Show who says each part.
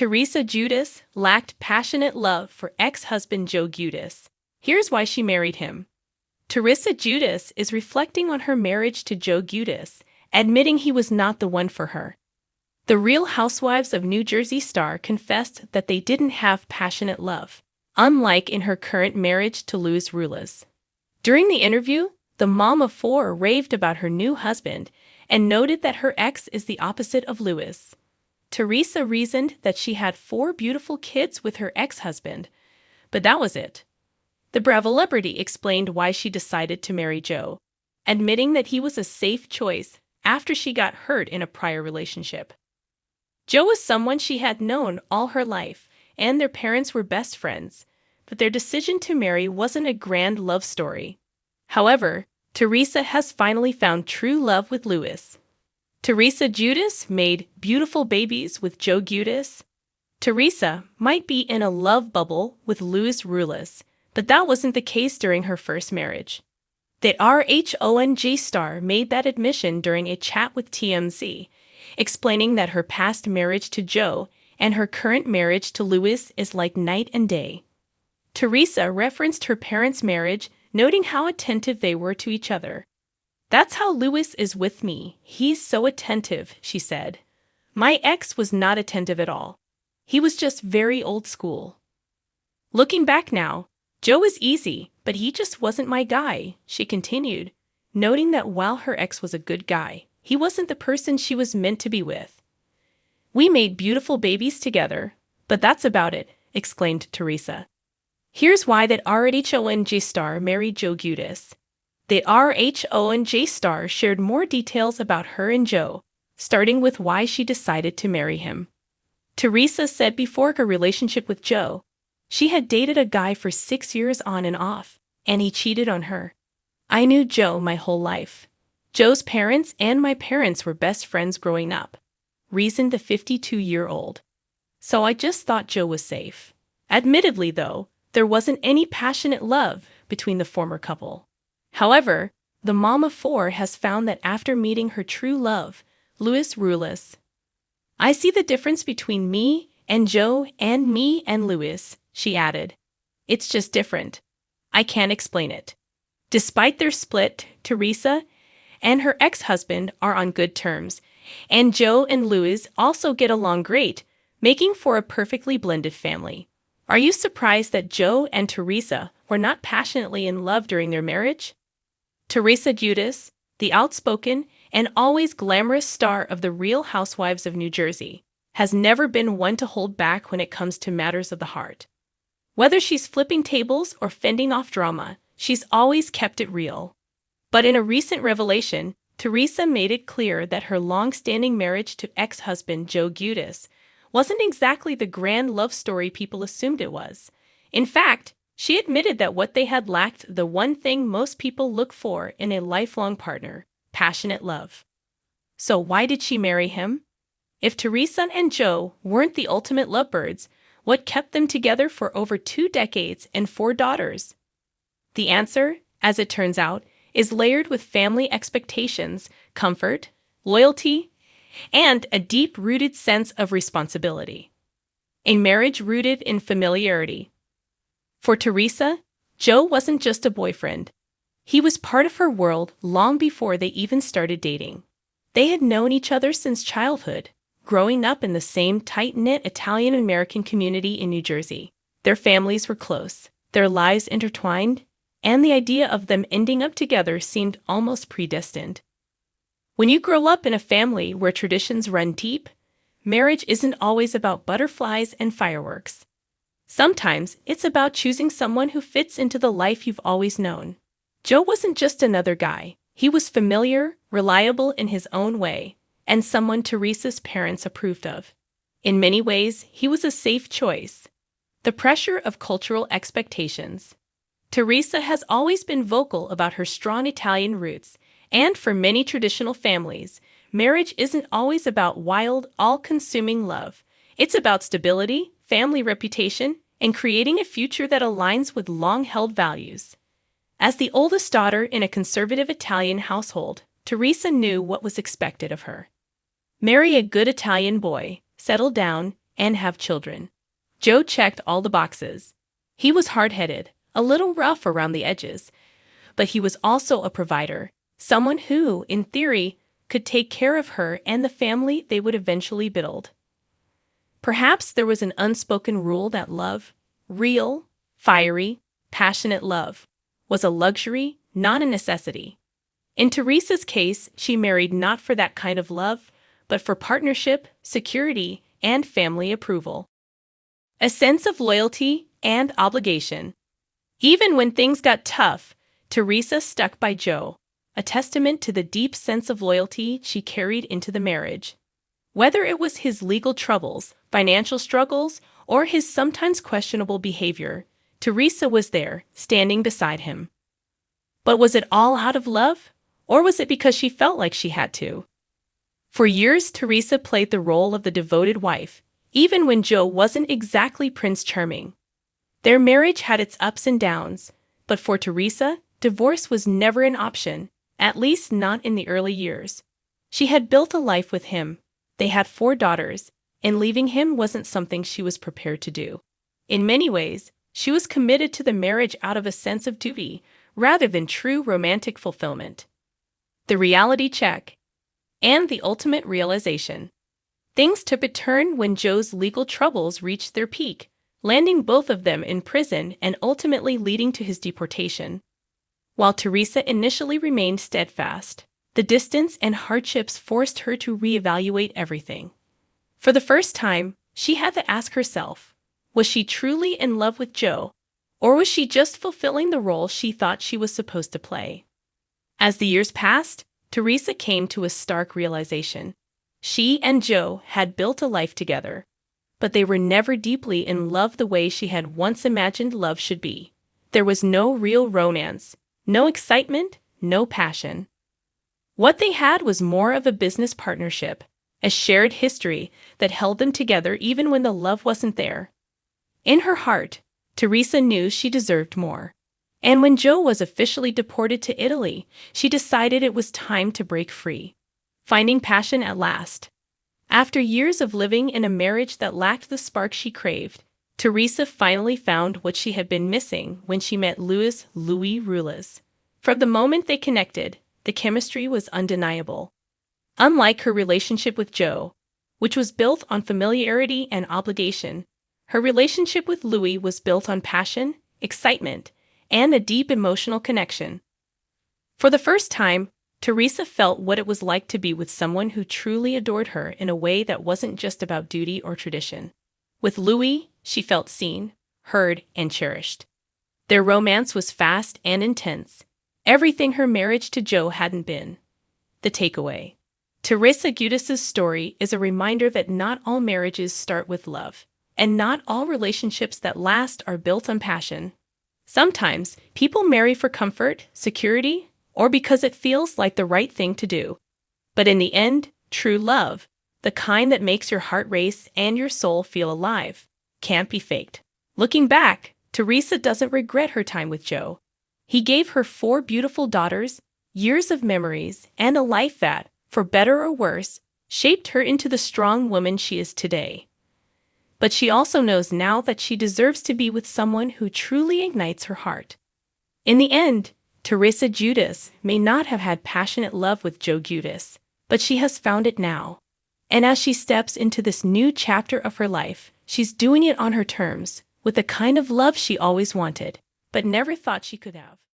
Speaker 1: Teresa Giudice lacked passionate love for ex-husband Joe Giudice. Here's why she married him. Teresa Giudice is reflecting on her marriage to Joe Giudice, admitting he was not the one for her. The Real Housewives of New Jersey star confessed that they didn't have passionate love, unlike in her current marriage to Louis Rulas. During the interview, the mom of four raved about her new husband and noted that her ex is the opposite of Louis. Teresa reasoned that she had 4 beautiful kids with her ex-husband, but that was it. The Bravo-celebrity explained why she decided to marry Joe, admitting that he was a safe choice after she got hurt in a prior relationship. Joe was someone she had known all her life, and their parents were best friends, but their decision to marry wasn't a grand love story. However, Teresa has finally found true love with Louis. Teresa Giudice made beautiful babies with Joe Giudice. Teresa might be in a love bubble with Louis Rulas, but that wasn't the case during her first marriage. The RHONG star made that admission during a chat with TMZ, explaining that her past marriage to Joe and her current marriage to Louis is like night and day. Teresa referenced her parents' marriage, noting how attentive they were to each other. "That's how Louis is with me. He's so attentive," she said. "My ex was not attentive at all. He was just very old school." Looking back now, Joe was easy, but he just wasn't my guy, she continued, noting that while her ex was a good guy, he wasn't the person she was meant to be with. "We made beautiful babies together, but that's about it," exclaimed Teresa. Here's why that RHONG star married Joe Giudice. The RHONG star shared more details about her and Joe, starting with why she decided to marry him. Teresa said before her relationship with Joe, she had dated a guy for 6 years on and off, and he cheated on her. "I knew Joe my whole life. Joe's parents and my parents were best friends growing up," reasoned the 52-year-old. "So I just thought Joe was safe." Admittedly, though, there wasn't any passionate love between the former couple. However, the mom of 4 has found that after meeting her true love, Louis Rulas, "I see the difference between me and Joe and me and Louis," she added. "It's just different. I can't explain it." Despite their split, Teresa and her ex-husband are on good terms, and Joe and Louis also get along great, making for a perfectly blended family. Are you surprised that Joe and Teresa were not passionately in love during their marriage? Teresa Giudice, the outspoken and always glamorous star of the Real Housewives of New Jersey, has never been one to hold back when it comes to matters of the heart. Whether she's flipping tables or fending off drama, she's always kept it real. But in a recent revelation, Teresa made it clear that her long-standing marriage to ex-husband Joe Giudice wasn't exactly the grand love story people assumed it was. In fact, she admitted that what they had lacked the one thing most people look for in a lifelong partner: passionate love. So why did she marry him? If Teresa and Joe weren't the ultimate lovebirds, what kept them together for over 2 decades and 4 daughters? The answer, as it turns out, is layered with family expectations, comfort, loyalty, and a deep-rooted sense of responsibility. A marriage rooted in familiarity. For Teresa, Joe wasn't just a boyfriend. He was part of her world long before they even started dating. They had known each other since childhood, growing up in the same tight-knit Italian-American community in New Jersey. Their families were close, their lives intertwined, and the idea of them ending up together seemed almost predestined. When you grow up in a family where traditions run deep, marriage isn't always about butterflies and fireworks. Sometimes it's about choosing someone who fits into the life you've always known. Joe wasn't just another guy. He was familiar, reliable in his own way, and someone Teresa's parents approved of. In many ways, he was a safe choice. The pressure of cultural expectations. Teresa has always been vocal about her strong Italian roots, and for many traditional families, marriage isn't always about wild, all-consuming love. It's about stability, family reputation, and creating a future that aligns with long-held values. As the oldest daughter in a conservative Italian household, Teresa knew what was expected of her. Marry a good Italian boy, settle down, and have children. Joe checked all the boxes. He was hard-headed, a little rough around the edges, but he was also a provider, someone who, in theory, could take care of her and the family they would eventually build. Perhaps there was an unspoken rule that love, real, fiery, passionate love, was a luxury, not a necessity. In Teresa's case, she married not for that kind of love, but for partnership, security, and family approval. A sense of loyalty and obligation. Even when things got tough, Teresa stuck by Joe, a testament to the deep sense of loyalty she carried into the marriage. Whether it was his legal troubles, financial struggles, or his sometimes questionable behavior, Teresa was there, standing beside him. But was it all out of love? Or was it because she felt like she had to? For years, Teresa played the role of the devoted wife, even when Joe wasn't exactly Prince Charming. Their marriage had its ups and downs, but for Teresa, divorce was never an option, at least not in the early years. She had built a life with him. They had 4 daughters, and leaving him wasn't something she was prepared to do. In many ways, she was committed to the marriage out of a sense of duty, rather than true romantic fulfillment. The reality check. And the ultimate realization. Things took a turn when Joe's legal troubles reached their peak, landing both of them in prison and ultimately leading to his deportation. While Teresa initially remained steadfast, the distance and hardships forced her to reevaluate everything. For the first time, she had to ask herself, was she truly in love with Joe, or was she just fulfilling the role she thought she was supposed to play? As the years passed, Teresa came to a stark realization. She and Joe had built a life together, but they were never deeply in love the way she had once imagined love should be. There was no real romance, no excitement, no passion. What they had was more of a business partnership, a shared history that held them together even when the love wasn't there. In her heart, Teresa knew she deserved more. And when Joe was officially deported to Italy, she decided it was time to break free. Finding passion at last. After years of living in a marriage that lacked the spark she craved, Teresa finally found what she had been missing when she met Louis Ruelas. From the moment they connected, the chemistry was undeniable. Unlike her relationship with Joe, which was built on familiarity and obligation, her relationship with Louis was built on passion, excitement, and a deep emotional connection. For the first time, Teresa felt what it was like to be with someone who truly adored her in a way that wasn't just about duty or tradition. With Louis, she felt seen, heard, and cherished. Their romance was fast and intense, everything her marriage to Joe hadn't been. The takeaway. Teresa Giudice's story is a reminder that not all marriages start with love, and not all relationships that last are built on passion. Sometimes, people marry for comfort, security, or because it feels like the right thing to do. But in the end, true love, the kind that makes your heart race and your soul feel alive, can't be faked. Looking back, Teresa doesn't regret her time with Joe. He gave her 4 beautiful daughters, years of memories, and a life that, for better or worse, shaped her into the strong woman she is today. But she also knows now that she deserves to be with someone who truly ignites her heart. In the end, Teresa Giudice may not have had passionate love with Joe Giudice, but she has found it now. And as she steps into this new chapter of her life, she's doing it on her terms, with the kind of love she always wanted, but never thought she could have.